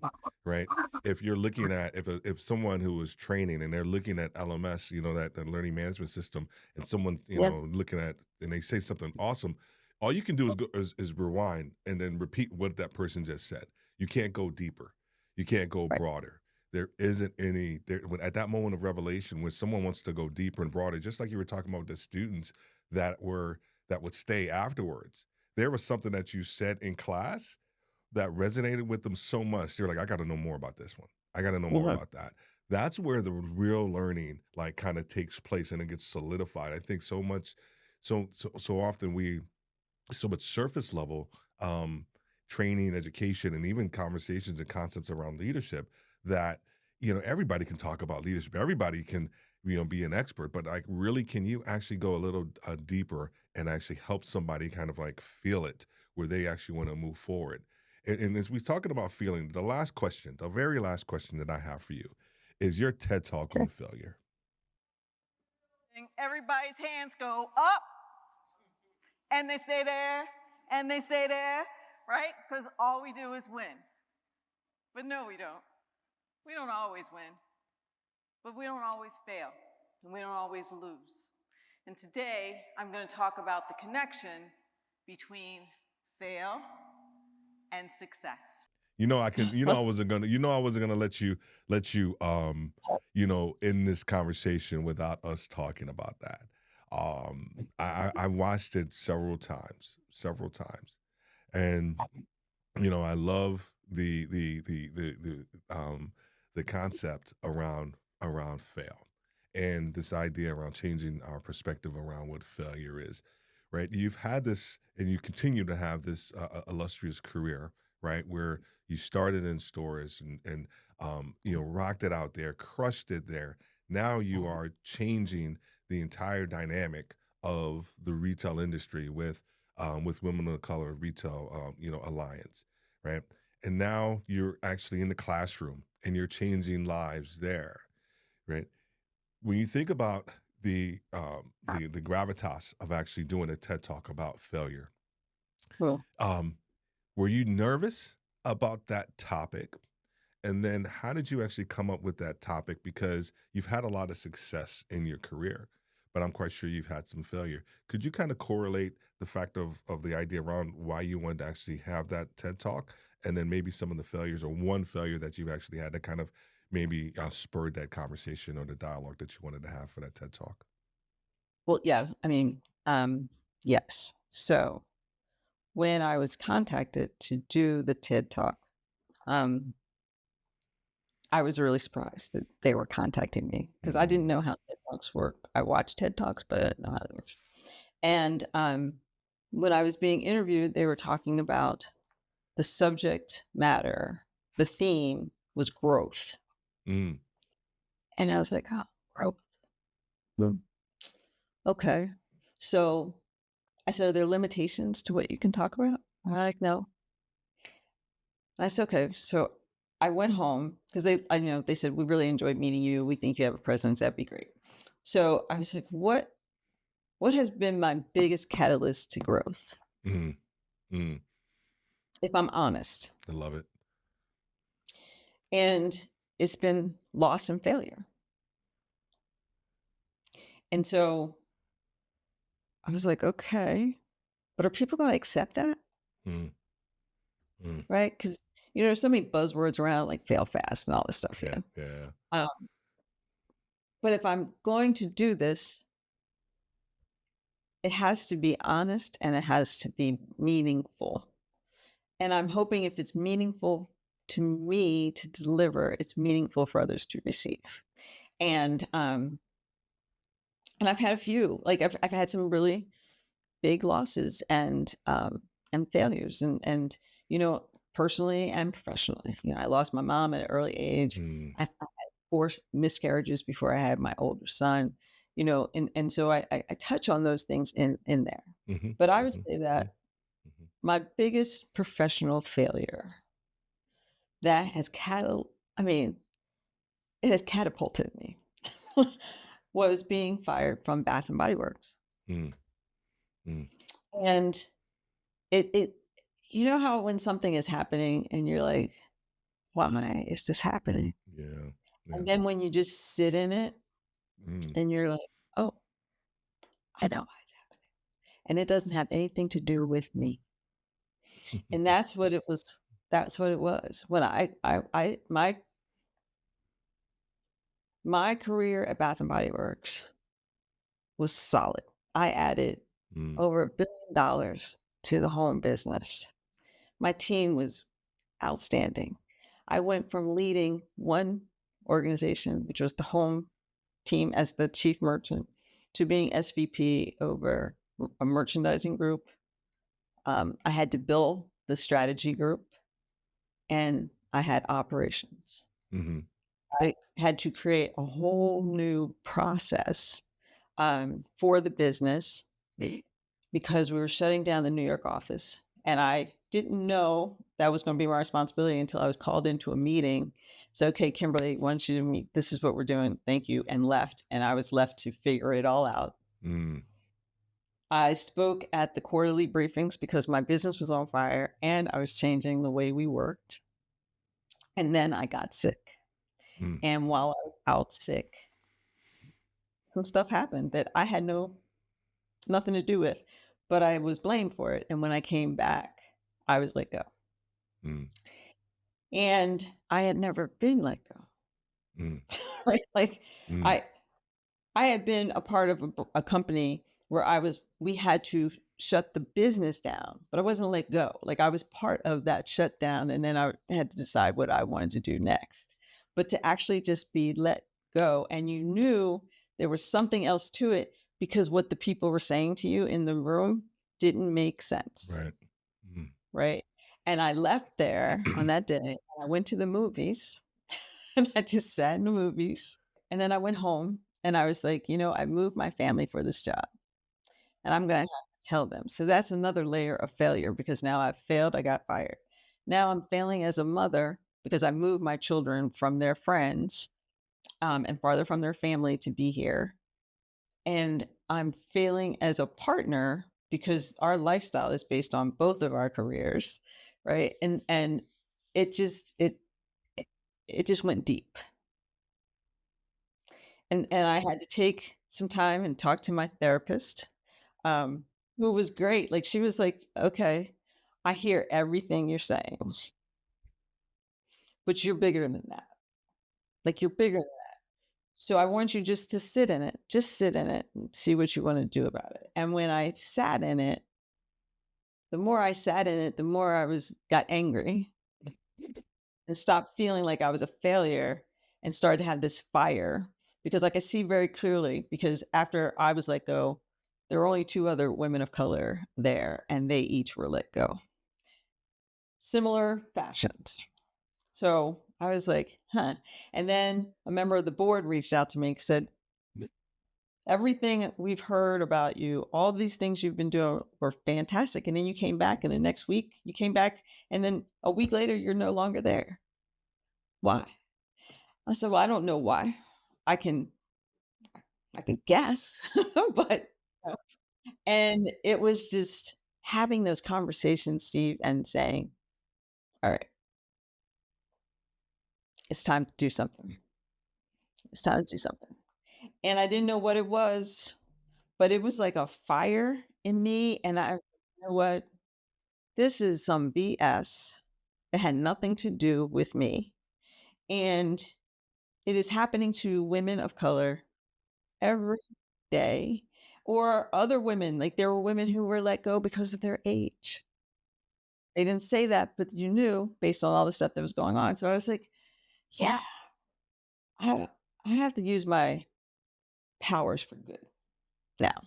right? If you're looking at if someone who is training and they're looking at LMS, that learning management system, and someone Yeah, looking at and they say something awesome, all you can do is rewind and then repeat what that person just said. You can't go deeper. You can't go right. broader. There isn't any there at that moment of revelation when someone wants to go deeper and broader, just like you were talking about the students that would stay afterwards. There was something that you said in class that resonated with them so much. They're like, I gotta know more about this one. I gotta know more Mhm. about that. That's where the real learning like kind of takes place and it gets solidified. I think so often we so much surface level training, education, and even conversations and concepts around leadership that everybody can talk about leadership. Everybody can be an expert, but like really, can you actually go a little deeper and actually help somebody kind of like feel it where they actually want to move forward? And as we're talking about feeling, the last question, the very last question that I have for you is your TED talk on Sure. failure. Everybody's hands go up and they stay there and they stay there, right? Because all we do is win. But no, we don't. We don't always win, but we don't always fail and we don't always lose. And today I'm going to talk about the connection between fail and success. I wasn't gonna let you in this conversation without us talking about that. I watched it several times. And I love the concept around fail and this idea around changing our perspective around what failure is, right? You've had this and you continue to have this illustrious career, right? Where you started in stores and rocked it out there, crushed it there. Now you are changing the entire dynamic of the retail industry with Women of Color Retail, Alliance, right? And now you're actually in the classroom and you're changing lives there, right? When you think about the gravitas of actually doing a TED talk about failure, Cool. um, were you nervous about that topic? And then how did you actually come up with that topic? Because you've had a lot of success in your career, but I'm quite sure you've had some failure. Could you kind of correlate the fact of the idea around why you wanted to actually have that TED talk, and then maybe some of the failures or one failure that you've actually had that kind of maybe spurred that conversation or the dialogue that you wanted to have for that TED talk? Well, yeah, I mean, yes. So when I was contacted to do the TED Talk, um, I was really surprised that they were contacting me because I didn't Mm, know how TED Talks work. I watched TED Talks, but I didn't know how they work. And when I was being interviewed, they were talking about the subject matter. The theme was growth. mm, And I was like, oh, growth. Mm. Okay. So I said, are there limitations to what you can talk about? And they're like, no. I said, okay. So I went home because they said, we really enjoyed meeting you. We think you have a presence. That'd be great. So I was like, what has been my biggest catalyst to growth? mm, mm. If I'm honest. I love it. And it's been loss and failure. And so I was like, okay, but are people going to accept that? Mm, mm, Right? Because there's so many buzzwords around like fail fast and all this stuff. Yeah, Yeah. yeah. Um, but if I'm going to do this, it has to be honest and it has to be meaningful. And I'm hoping if it's meaningful to me to deliver, it's meaningful for others to receive. And and I've had a few, like I've had some really big losses and failures personally and professionally. I lost my mom at an early age. Mm, I had four miscarriages before I had my older son, and so I touch on those things in there. mhm, But I would mhm, say mhm, that mhm, my biggest professional failure that has I mean, it has catapulted me was being fired from Bath and Body Works. mm, mm. And it you know how when something is happening and you're like, why is this happening? Yeah, yeah. And then when you just sit in it Mm. and you're like, oh, I know why it's happening. And it doesn't have anything to do with me. And that's what it was. That's what it was. When my career at Bath and Body Works was solid. I added Mm, over $1 billion to the home business. My team was outstanding. I went from leading one organization, which was the home team as the chief merchant, to being SVP over a merchandising group. I had to build the strategy group and I had operations. mhm, I had to create a whole new process for the business because we were shutting down the New York office. And I didn't know that was going to be my responsibility until I was called into a meeting. So, okay, Kimberly, want you to meet. This is what we're doing. Thank you. And left. And I was left to figure it all out. mm, I spoke at the quarterly briefings because my business was on fire and I was changing the way we worked. And then I got sick. mm, And while I was out sick, some stuff happened that I had nothing to do with, but I was blamed for it. And when I came back, I was let go. mm, And I had never been let go. mm, Right? Like mm. I I had been a part of a company where we had to shut the business down, but I wasn't let go. Like I was part of that shutdown and then I had to decide what I wanted to do next. But to actually just be let go and you knew there was something else to it because what the people were saying to you in the room didn't make sense, Right. Mm. right? And I left there on that day and I went to the movies and I just sat in the movies. And then I went home and I was like, I moved my family for this job and I'm going to have to tell them. So that's another layer of failure because now I've failed, I got fired. Now I'm failing as a mother because I moved my children from their friends and farther from their family to be here. And I'm failing as a partner because our lifestyle is based on both of our careers, right? And it just it, it just went deep. And I had to take some time and talk to my therapist, um, who was great. Like, she was like, "Okay, I hear everything you're saying, but you're bigger than that. Like, you're bigger than that. So I want you just to sit in it. Just sit in it and see what you wanna do about it." And when I sat in it, the more I sat in it, the more I got angry and stopped feeling like I was a failure and started to have this fire because I could see very clearly because after I was let go, there were only 2 other women of color there and they each were let go. Similar fashions. So I was like, huh. And then a member of the board reached out to me and said, everything we've heard about you, all these things you've been doing were fantastic. And then you came back, and the next week you came back, and then a week later, you're no longer there. Why? I said, "Well, I don't know why. I can I can guess." But and it was just having those conversations, Steve, and saying, "All right, it's time to do something. It's time to do something." And I didn't know what it was, but it was like a fire in me, and you know what? This is some BS, that had nothing to do with me. And it is happening to women of color every day, or other women. Like there were women who were let go because of their age. They didn't say that, but you knew based on all the stuff that was going on. So I was like, yeah, I, I have to use my powers for good now.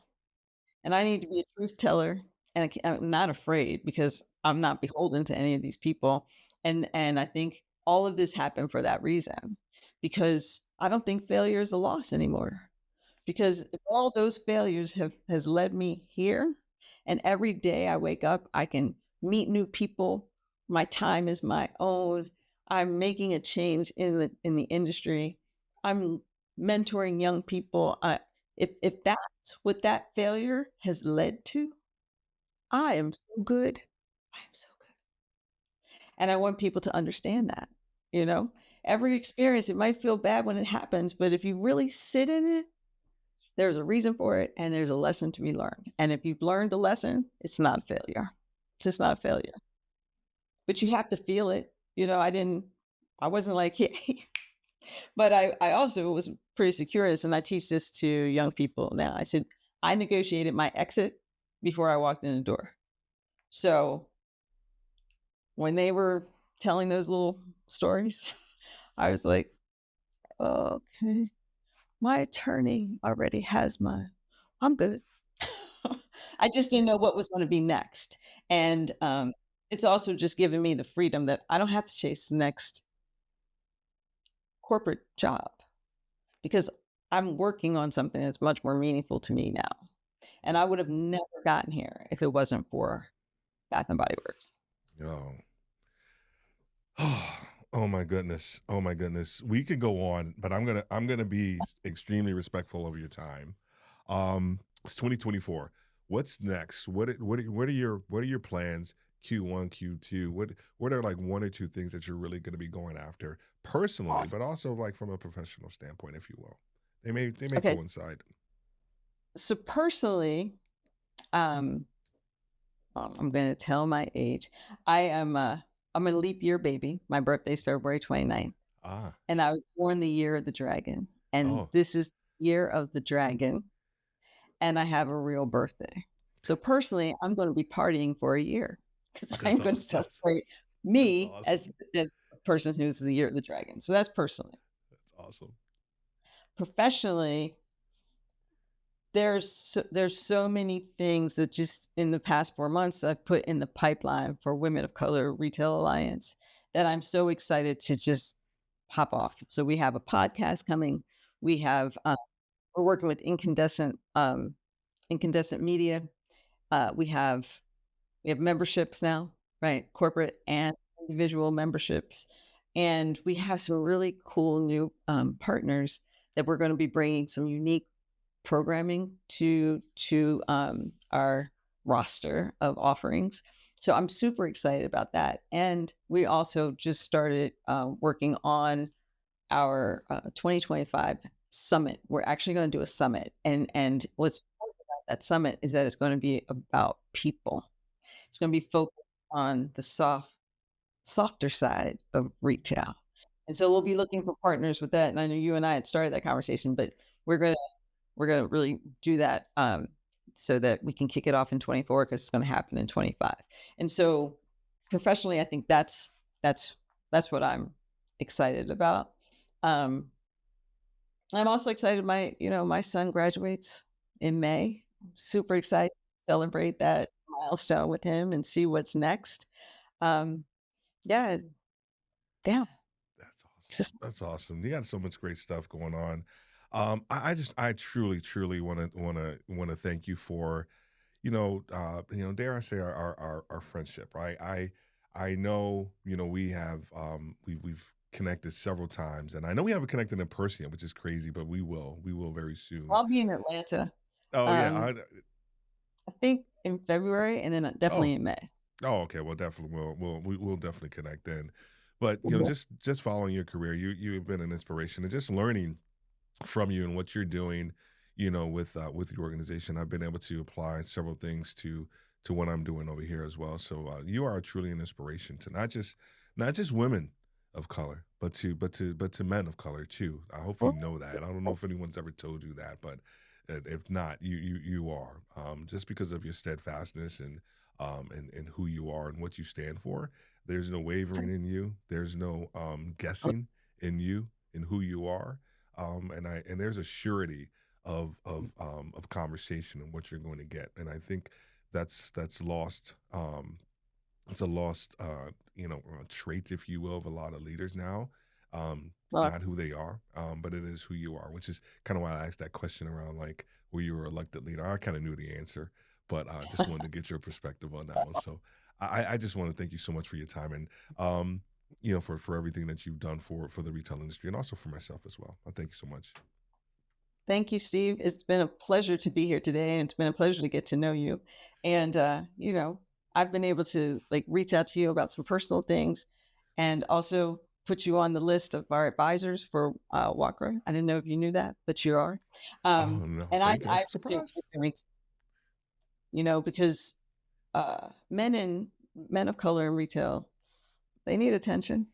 And I need to be a truth teller, and I'm not afraid because I'm not beholden to any of these people. And I think all of this happened for that reason, because I don't think failure is a loss anymore. Because if all those failures have has led me here, and every day I wake up, I can meet new people. My time is my own. I'm making a change in the industry. I'm mentoring young people. If that's what that failure has led to, I am so good. I am so good. And I want people to understand that, you know? Every experience, it might feel bad when it happens, but if you really sit in it, there's a reason for it and there's a lesson to be learned. And if you've learned the lesson, it's not a failure. It's just not a failure. But you have to feel it. I wasn't like, hey, but I also was pretty secure in this, and I teach this to young people now. I said, I negotiated my exit before I walked in the door. So when they were telling those little stories, I was like, okay, my attorney already has I'm good. I just didn't know what was going to be next. And it's also just given me the freedom that I don't have to chase the next corporate job, because I'm working on something that's much more meaningful to me now. And I would have never gotten here if it wasn't for Bath and Body Works. Oh. Oh my goodness. Oh my goodness. We could go on, but I'm gonna be extremely respectful of your time. It's 2024. What's next? What are your plans? Q1, Q2. What are like one or two things that you're really going to be going after personally, but also like from a professional standpoint, if you will. They may Okay. coincide. So personally, um, I'm going to tell my age. I'm a leap year baby. My birthday's February 29th. Ah. And I was born the year of the dragon. And Oh. this is the year of the dragon. And I have a real birthday. So personally, I'm going to be partying for a year because I'm That's going to awesome. celebrate That's me awesome. as a person who's the year of the dragon. So that's personally. That's awesome. Professionally, there's so many things that just in the past 4 months I've put in the pipeline for Women of Color Retail Alliance that I'm so excited to just hop off. So we have a podcast coming. We have we're working with incandescent media. We have memberships now, right? Corporate and individual memberships, and we have some really cool new partners that we're going to be bringing some unique programming to our roster of offerings. So I'm super excited about that. And we also just started working on our 2025 summit. We're actually going to do a summit, and what's cool about that summit is that it's going to be about people. It's going to be focused on the softer side of retail. And so we'll be looking for partners with that. And I know you and I had started that conversation, but we're gonna we're gonna really do that so that we can kick it off in 24 because it's going to happen in 25. And so professionally, I think that's what I'm excited about. Um, I'm also excited. My son graduates in May. I'm super excited to celebrate that milestone with him and see what's next. Um, yeah, yeah. That's awesome. Just That's awesome. You got so much great stuff going on. I truly, truly want to thank you for, dare I say our friendship, right? I know, we have, we've connected several times, and I know we haven't connected in person, which is crazy, but we will very soon. I'll be in Atlanta. Oh yeah. Um, I think in February, and then Oh, definitely in May. oh, okay. Well, definitely, we'll definitely connect then. But Mhm. just following your career, you've been an inspiration, and just learning from you and what you're doing, with your organization. I've been able to apply several things to what I'm doing over here as well. So you are truly an inspiration to not just women of color, but to men of color too. I hope you know that. I don't know if anyone's ever told you that, but if not, you are, just because of your steadfastness and who you are and what you stand for. There's no wavering in you. There's no guessing in you and who you are, and there's a surety of conversation and what you're going to get. And I think that's lost. It's a lost, trait, if you will, of a lot of leaders now. It's Well, not who they are, but it is who you are, which is kind of why I asked that question around like were you were elected leader. I kind of knew the answer, but I just wanted to get your perspective on that one. So I just want to thank you so much for your time and for everything that you've done for the retail industry and also for myself as well. Thank you so much. thank you, Steve. It's been a pleasure to be here today, and it's been a pleasure to get to know you. And I've been able to like reach out to you about some personal things, and also put you on the list of our advisors for WOCRA. I didn't know if you knew that, but you are. Oh no, And thank you. I'm I appreciate what surprised. you're doing, because men of color in retail, they need attention.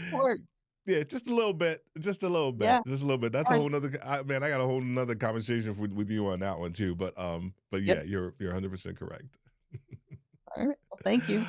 Support. Yeah, just a little bit, just a little bit, Yeah. just a little bit. That's a All right. whole nother. Man, I got a whole nother conversation with you on that one too. But Yep. yeah, you're 100% correct. All right. Well, thank you.